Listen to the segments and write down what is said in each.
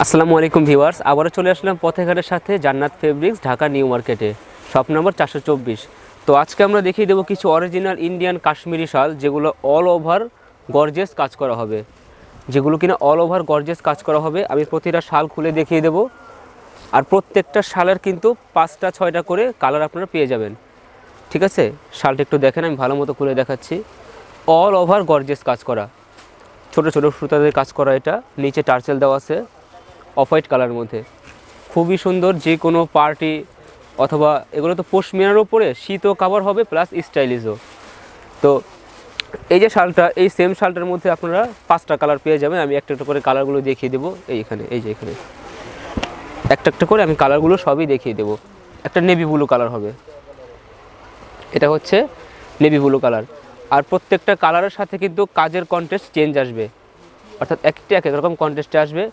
আসসালামু আলাইকুম ভিউয়ার্স, আবারও চলে আসলাম পথেঘাটের সাথে জান্নাত ফেব্রিক্স, ঢাকা নিউ মার্কেটে, শপ নম্বর 424। তো আজকে আমরা দেখিয়ে দেবো কিছু অরিজিনাল ইন্ডিয়ান কাশ্মীরি শাল, যেগুলো অল ওভার গর্জিয়াস কাজ করা হবে, কাজ করা হবে। আমি প্রতিটা শাল খুলে দেখিয়ে দেবো, আর প্রত্যেকটা শালের কিন্তু 5টা 6টা করে কালার আপনারা পেয়ে যাবেন। ঠিক আছে, শালটা একটু দেখেন, আমি ভালো মতো খুলে দেখাচ্ছি। অল ওভার গর্জিয়াস কাজ করা, ছোট ছোট সুতাদের কাজ করা, এটা নিচে টার্সেল দেওয়া আছে অফ হোয়াইট কালারের মধ্যে, খুবই সুন্দর। যে কোনো পার্টি অথবা এগুলো তো পশমিনার উপরে শীতও কাভার হবে প্লাস স্টাইলিশও। তো এই যে শালটা, এই সেম শালটার মধ্যে আপনারা 5টা কালার পেয়ে যাবেন। আমি একটা একটা করে কালারগুলো দেখিয়ে দেবো। এইখানে একটা একটা করে আমি কালারগুলো সবই দেখিয়ে দেবো। একটা নেভি ব্লু কালার হবে, এটা হচ্ছে নেভি ব্লু কালার। আর প্রত্যেকটা কালারের সাথে কিন্তু কাজের কন্ট্রাস্ট চেঞ্জ আসবে, অর্থাৎ একটা এক রকম কন্ট্রাস্টে আসবে।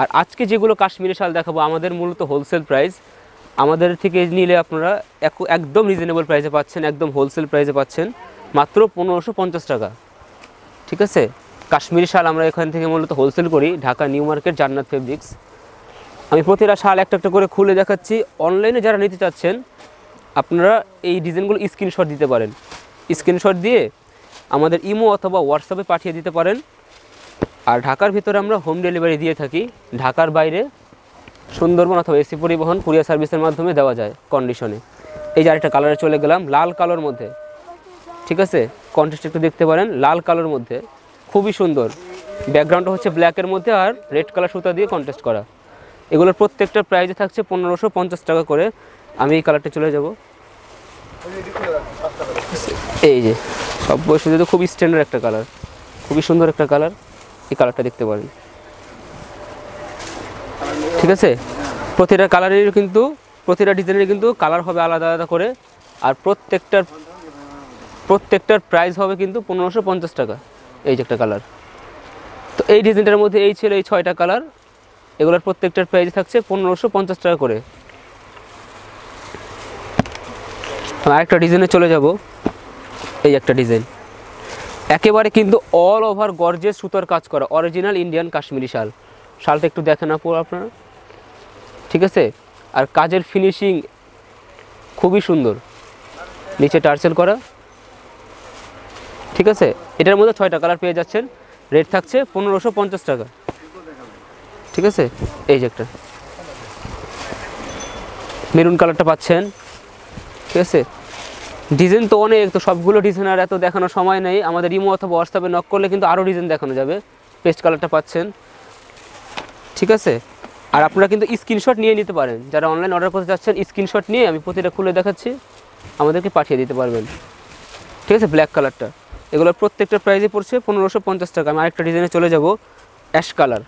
আর আজকে যেগুলো কাশ্মীরি শাল দেখাবো, আমাদের মূলত হোলসেল প্রাইস, আমাদের থেকে নিলে আপনারা একদম রিজনেবল প্রাইসে পাচ্ছেন, একদম হোলসেল প্রাইসে পাচ্ছেন, মাত্র 1550 টাকা। ঠিক আছে, কাশ্মীরি শাল আমরা এখান থেকে মূলত হোলসেল করি, ঢাকা নিউ মার্কেট, জান্নাত ফেব্রিক্স। আমি প্রতিটা শাল একটা একটা করে খুলে দেখাচ্ছি। অনলাইনে যারা নিতে চাচ্ছেন, আপনারা এই ডিজাইনগুলো স্ক্রিনশট দিতে পারেন, স্ক্রিনশট দিয়ে আমাদের ইমো অথবা হোয়াটসঅ্যাপে পাঠিয়ে দিতে পারেন। আর ঢাকার ভিতরে আমরা হোম ডেলিভারি দিয়ে থাকি, ঢাকার বাইরে সুন্দরবন অথবা এসি পরিবহন কুরিয়ার সার্ভিসের মাধ্যমে দেওয়া যায় কন্ডিশনে। এই যে আরেকটা কালারে চলে গেলাম, লাল কালোর মধ্যে। ঠিক আছে, কন্ট্রাস্ট একটু দেখতে পারেন, লাল কালোর মধ্যে খুবই সুন্দর। ব্যাকগ্রাউন্ডটা হচ্ছে ব্ল্যাকের মধ্যে আর রেড কালার সুতা দিয়ে কন্ট্রাস্ট করা। এগুলোর প্রত্যেকটা প্রাইসে থাকছে 1550 টাকা করে। আমি এই কালারটা চলে যাব। এই যে সব বয়সে তো খুব স্ট্যান্ডার্ড একটা কালার, খুবই সুন্দর একটা কালার। এই কালারটা দেখতে পারেন। ঠিক আছে, প্রতিটা কালারের কিন্তু, প্রতিটা ডিজাইনের কিন্তু কালার হবে আলাদা আলাদা করে। আর প্রত্যেকটার প্রাইস হবে কিন্তু 1550 টাকা। এই যে একটা কালার, তো এই ডিজাইনটার মধ্যে এই ছিল এই 6টা কালার। এগুলোর প্রত্যেকটার প্রাইস থাকছে 1550 টাকা করে। আরেকটা ডিজাইনে চলে যাব। এই একটা ডিজাইন, একেবারে কিন্তু অল ওভার গর্জিয়াস সুতার কাজ করা, অরিজিনাল ইন্ডিয়ান কাশ্মীরি শাল। শালটা একটু দেখেন আপনারা। ঠিক আছে, আর কাজের ফিনিশিং খুবই সুন্দর, নিচে টার্সেল করা। ঠিক আছে, এটার মধ্যে 6টা কালার পেয়ে যাচ্ছেন, রেট থাকছে 1550 টাকা। ঠিক আছে, এই যে একটা মেরুন কালারটা পাচ্ছেন। ঠিক আছে, ডিজাইন তো অনেক, তো সবগুলো ডিজাইন আর এত দেখানোর সময় নেই। আমাদের ইমো অথবা হোয়াটসঅ্যাপে নক করলে কিন্তু আরও ডিজাইন দেখানো যাবে। পেস্ট কালারটা পাচ্ছেন। ঠিক আছে, আর আপনারা কিন্তু স্ক্রিনশট নিয়ে নিতে পারেন, যারা অনলাইন অর্ডার করতে চাচ্ছেন স্ক্রিনশট নিয়ে আমি প্রতিটা খুলে দেখাচ্ছি, আমাদেরকে পাঠিয়ে দিতে পারবেন। ঠিক আছে, ব্ল্যাক কালারটা, এগুলোর প্রত্যেকটা প্রাইসে পড়ছে 1550 টাকা। আমি আরেকটা ডিজাইনে চলে যাব, অ্যাশ কালার।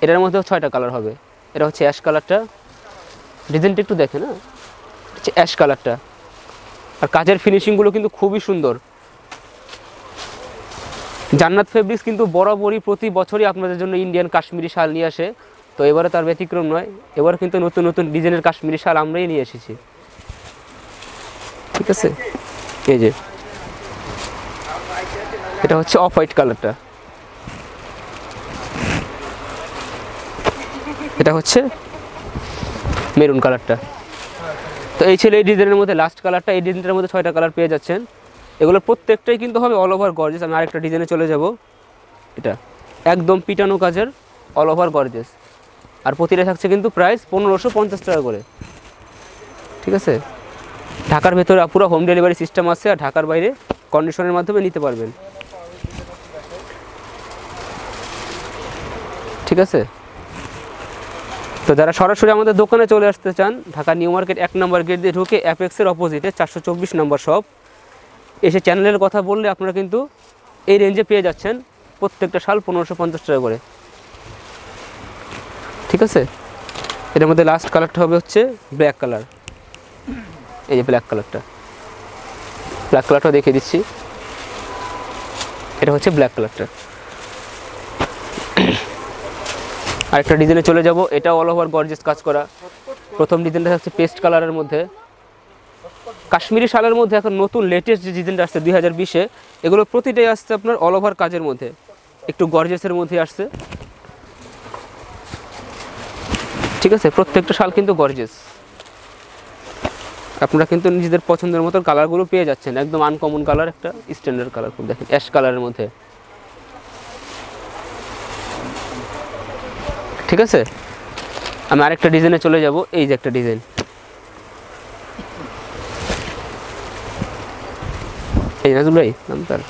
এটার মধ্যেও 6টা কালার হবে। এটা হচ্ছে অ্যাশ কালারটা, ডিজাইনটা একটু দেখে না, হচ্ছে অ্যাশ কালারটা। আর কাজের ফিনিশিংগুলো কিন্তু খুবই সুন্দর। জান্নাত ফেব্রিক্স কিন্তু বরাবরই প্রতি বছরই আপনাদের জন্য ইন্ডিয়ান কাশ্মীরি শাল নিয়ে আসে, তো এবারে তার ব্যতিক্রম নয়। এবার কিন্তু নতুন নতুন ডিজাইনের কাশ্মীরি শাল আমরাই নিয়ে এসেছি। ঠিক আছে, এই যে এটা হচ্ছে অফ হোয়াইট কালারটা, এটা হচ্ছে মেরুন কালারটা। তো এই ছিল এই ডিজাইনের মধ্যে লাস্ট কালারটা। এই ডিজাইনটার মধ্যে 6টা কালার পেয়ে যাচ্ছেন। এগুলোর প্রত্যেকটাই কিন্তু হবে অল ওভার গর্জিয়াস। আমি আরেকটা ডিজাইনে চলে যাব, এটা একদম পিটানো কাজের অল ওভার গর্জিয়াস। আর প্রতিটা থাকছে কিন্তু প্রাইস 1550 টাকা করে। ঠিক আছে, ঢাকার ভেতরে পুরো হোম ডেলিভারি সিস্টেম আছে, আর ঢাকার বাইরে কন্ডিশনের মাধ্যমে নিতে পারবেন। ঠিক আছে, তো যারা সরাসরি আমাদের দোকানে চলে আসতে চান, ঢাকা নিউ মার্কেট 1 নম্বর গেট দিয়ে ঢুকে অ্যাপেক্সের অপোজিটে 424 নম্বর শপ এসে চ্যানেলের কথা বললে আপনারা কিন্তু এই রেঞ্জে পেয়ে যাচ্ছেন প্রত্যেকটা শাল 1550 টাকা করে। ঠিক আছে, এটার মধ্যে লাস্ট কালারটা হবে হচ্ছে ব্ল্যাক কালার। এই যে ব্ল্যাক কালারটা দেখিয়ে দিচ্ছি, এটা হচ্ছে ব্ল্যাক কালারটা। আরেকটা ডিজাইনে চলে যাব, এটা অল ওভার গর্জিয়াস কাজ করা। প্রথম ডিজাইনটা হচ্ছে পেস্ট কালারের মধ্যে। কাশ্মীরি শালের মধ্যে এখন নতুন লেটেস্ট যে ডিজাইনটা আসছে 2020-এ, এগুলো প্রতিটাই আসছে আপনার অল ওভার কাজের মধ্যে, একটু গর্জিয়াসের মধ্যে আসছে। ঠিক আছে, প্রত্যেকটা শাল কিন্তু গর্জিয়াস। আপনারা কিন্তু নিজেদের পছন্দের মতো কালারগুলো পেয়ে যাচ্ছেন, একদম আনকমন কালার, একটা স্ট্যান্ডার্ড কালার। খুব দেখেন অ্যাশ কালারের মধ্যে, ঠিক আছে। আমি আরেকটা ডিজাইনে চলে যাব। এই যে একটা ডিজাইন, এই নাজুল ভাই নাম তার,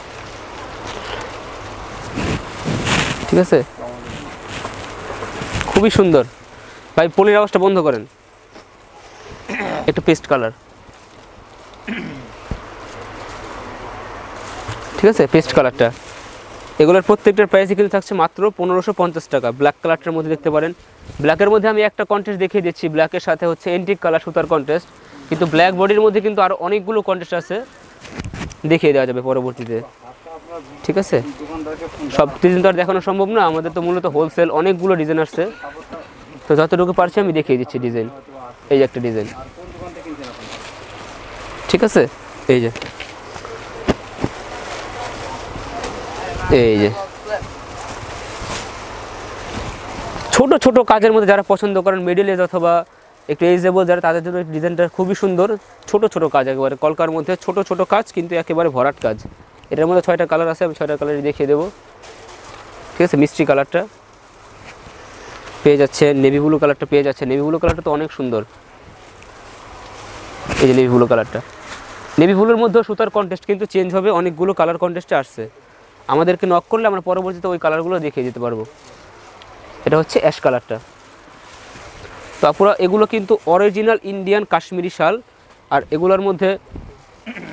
ঠিক আছে, খুবই সুন্দর ভাই। পলির আওয়াজটা বন্ধ করেন। একটু পেস্ট কালার, ঠিক আছে, পেস্ট কালারটা। এগুলোর প্রত্যেকটার প্রাইসই কিন্তু থাকছে মাত্র 1550 টাকা। ব্ল্যাক কালারটার মধ্যে দেখতে পারেন। ব্ল্যাকের মধ্যে আমি একটা কন্টেস্ট দেখিয়ে দিচ্ছি, ব্ল্যাকের সাথে হচ্ছে এন্টিক কালার সুতার কন্টেস্ট, কিন্তু ব্ল্যাক বডির মধ্যে কিন্তু আরও অনেকগুলো কন্টেস্ট আছে, দেখিয়ে দেওয়া যাবে পরবর্তীতে, ঠিক আছে। সব ডিজাইন তো আর দেখানো সম্ভব না, আমাদের তো মূলত হোলসেল, অনেকগুলো ডিজাইন আসছে, তো যতটুকু পারছি আমি দেখিয়ে দিচ্ছি ডিজাইন। এই যে একটা ডিজাইন, ঠিক আছে, এই যে ছোট ছোট কাজের মধ্যে যারা পছন্দ করেন, মিডল এজ অথবা একটু এজেবল যারা, তাদের জন্য ডিজাইনটা খুবই সুন্দর। ছোট ছোট কাজ, একেবারে কলকার মধ্যে ছোট ছোট কাজ, কিন্তু একেবারে ভরাট কাজ। এটার মধ্যে 6টা কালার আছে, আমি 6টা কালারই দেখিয়ে দেবো, ঠিক আছে। মিষ্টি কালারটা পেয়ে যাচ্ছে, নেভি ব্লু কালারটা পেয়ে যাচ্ছে। নেভি ব্লু কালারটা তো অনেক সুন্দর, এই যে নেভি ব্লু কালারটা। নেভি ব্লুর মধ্যেও সুতার কন্টেস্ট কিন্তু চেঞ্জ হবে, অনেকগুলো কালার কন্টেস্টে আসছে। আমাদেরকে নক করলে আমরা পরবর্তীতে ওই কালারগুলো দেখিয়ে দিতে পারবো। এটা হচ্ছে অ্যাশ কালারটা। তো আপুরা এগুলো কিন্তু অরিজিনাল ইন্ডিয়ান কাশ্মীরি শাল, আর এগুলোর মধ্যে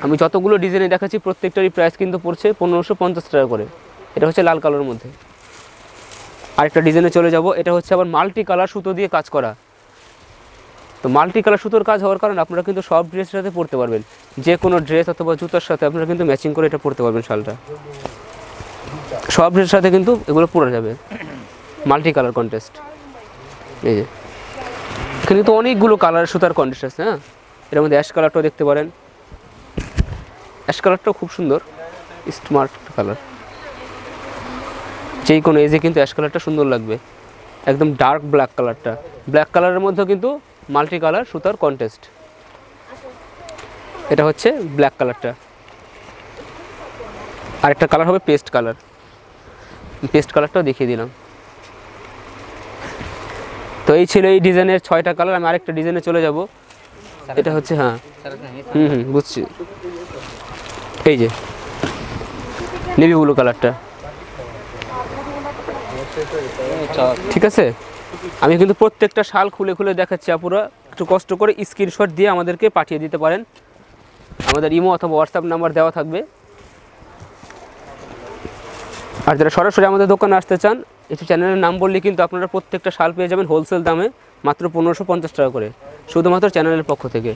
আমি যতগুলো ডিজাইনে দেখাচ্ছি প্রত্যেকটারই প্রাইস কিন্তু পড়ছে 1550 টাকা করে। এটা হচ্ছে লাল কালারের মধ্যে। আরেকটা ডিজাইনে চলে যাব। এটা হচ্ছে আবার মাল্টি কালার সুতো দিয়ে কাজ করা। তো মাল্টি কালার সুতোর কাজ হওয়ার কারণে আপনারা কিন্তু সব ড্রেসের সাথে পরতে পারবেন, যে কোনো ড্রেস অথবা জুতার সাথে আপনারা কিন্তু ম্যাচিং করে এটা পরতে পারবেন। শালটা সব ড্রেসের সাথে কিন্তু এগুলো পরা যাবে। মাল্টি কালার কন্টেস্ট, এই যে এখানে কিন্তু অনেকগুলো কালার সুতার কন্টেস্ট আছে। হ্যাঁ, এর মধ্যে অ্যাশ কালারটাও দেখতে পারেন। অ্যাশ কালারটাও খুব সুন্দর, স্মার্ট কালার। যেই কোনো এজে কিন্তু অ্যাশ কালারটা সুন্দর লাগবে। একদম ডার্ক ব্ল্যাক কালারটা, ব্ল্যাক কালারের মধ্যেও কিন্তু মাল্টি কালার সুতার কন্টেস্ট। এটা হচ্ছে ব্ল্যাক কালারটা। আরেকটা কালার হবে পেস্ট কালার। পেস্ট কালারটাও দেখিয়ে দিলাম। তো এই ছিল এই ডিজাইনের 6টা কালার। আমি আরেকটা ডিজাইনে চলে যাব। এটা হচ্ছে, হ্যাঁ বুঝছি, এই যে নেভি ব্লু কালারটা, ঠিক আছে। আমি কিন্তু প্রত্যেকটা শাল খুলে খুলে দেখাচ্ছি, আপুরা একটু কষ্ট করে স্ক্রিনশট দিয়ে আমাদেরকে পাঠিয়ে দিতে পারেন। আমাদের ইমো অথবা হোয়াটসঅ্যাপ নাম্বার দেওয়া থাকবে। আর যারা সরাসরি আমাদের দোকানে আসতে চান, একটু চ্যানেলের নাম বললে কিন্তু আপনারা প্রত্যেকটা শাল পেয়ে যাবেন হোলসেল দামে, মাত্র 1550 টাকা করে, শুধুমাত্র চ্যানেলের পক্ষ থেকে,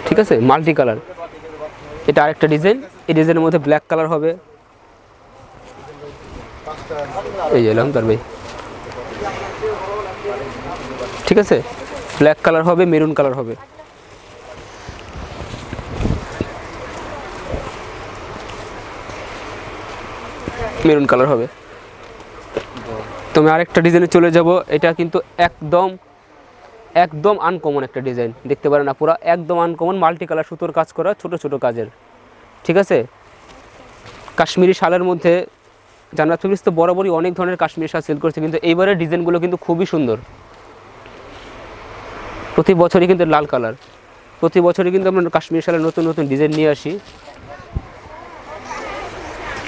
ঠিক আছে। মাল্টি কালার, এটা আরেকটা ডিজাইন। এই ডিজাইনের মধ্যে ব্ল্যাক কালার হবে, এই যে এলাম তার ভাই, ঠিক আছে। ব্ল্যাক কালার হবে, মেরুন কালার হবে, মেরুন কালার হবে। তো আমি আরেকটা ডিজাইনে চলে যাব। এটা কিন্তু একদম একদম আনকমন একটা ডিজাইন, দেখতে পারেন আপুরা, একদম আনকমন মাল্টি কালার সুতোর কাজ করা, ছোট ছোট কাজের, ঠিক আছে। কাশ্মীরি শালের মধ্যে জান্নাত ফেব্রিক্স তো বরাবরই অনেক ধরনের কাশ্মীরি শাল সেল করছে, কিন্তু এইবারের ডিজাইনগুলো কিন্তু খুবই সুন্দর। প্রতি বছরই কিন্তু লাল কালার, প্রতি বছরই কিন্তু আমরা কাশ্মীরি শালের নতুন নতুন ডিজাইন নিয়ে আসি।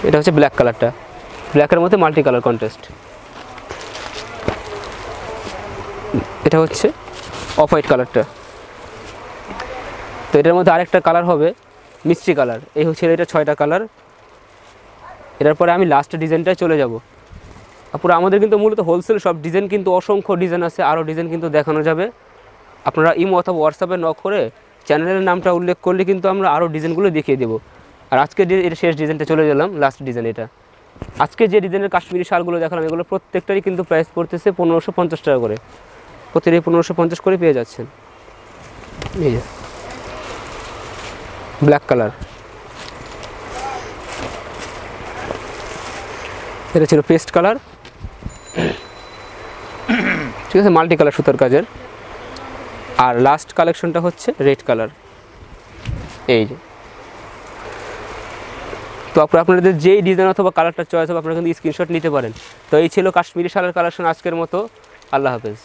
এটা হচ্ছে ব্ল্যাক কালারটা, ব্ল্যাকের মধ্যে মাল্টি কালার কন্টেস্ট। এটা হচ্ছে অফ হোয়াইট কালারটা। তো এটার মধ্যে আরেকটা কালার হবে মিষ্টি কালার। এই হচ্ছে এটা 6টা কালার। এটার পরে আমি লাস্ট ডিজাইনটায় চলে যাব। পুরো আমাদের কিন্তু মূলত হোলসেল সব ডিজাইন, কিন্তু অসংখ্য ডিজাইন আছে, আরও ডিজাইন কিন্তু দেখানো যাবে। আপনারা ইমো অথবা হোয়াটসঅ্যাপে নক করে চ্যানেলের নামটা উল্লেখ করলে কিন্তু আমরা আরও ডিজাইনগুলো দেখিয়ে দেবো। আর আজকে এটা শেষ ডিজাইনটা চলে গেলাম, লাস্ট ডিজাইন এটা। আজকে যে ডিজাইনের কাশ্মীরি শালগুলো দেখালাম, এগুলো প্রত্যেকটারই কিন্তু প্রাইস পড়তেছে 1550 টাকা করে, প্রতিটি 1550 করে পেয়ে যাচ্ছেন। এই যে ব্ল্যাক কালার, এটা ছিল পেস্ট কালার, ঠিক আছে, মাল্টি কালার সুতার কাজের। আর লাস্ট কালেকশনটা হচ্ছে রেড কালার, এই যে। তো আপনাদের যেই ডিজাইন অথবা কালারটা চয়েস হবে আপনারা কিন্তু স্ক্রিনশট নিতে পারেন। তো এই ছিল কাশ্মীরি শালের কালেকশন আজকের মতো। আল্লাহ হাফেজ।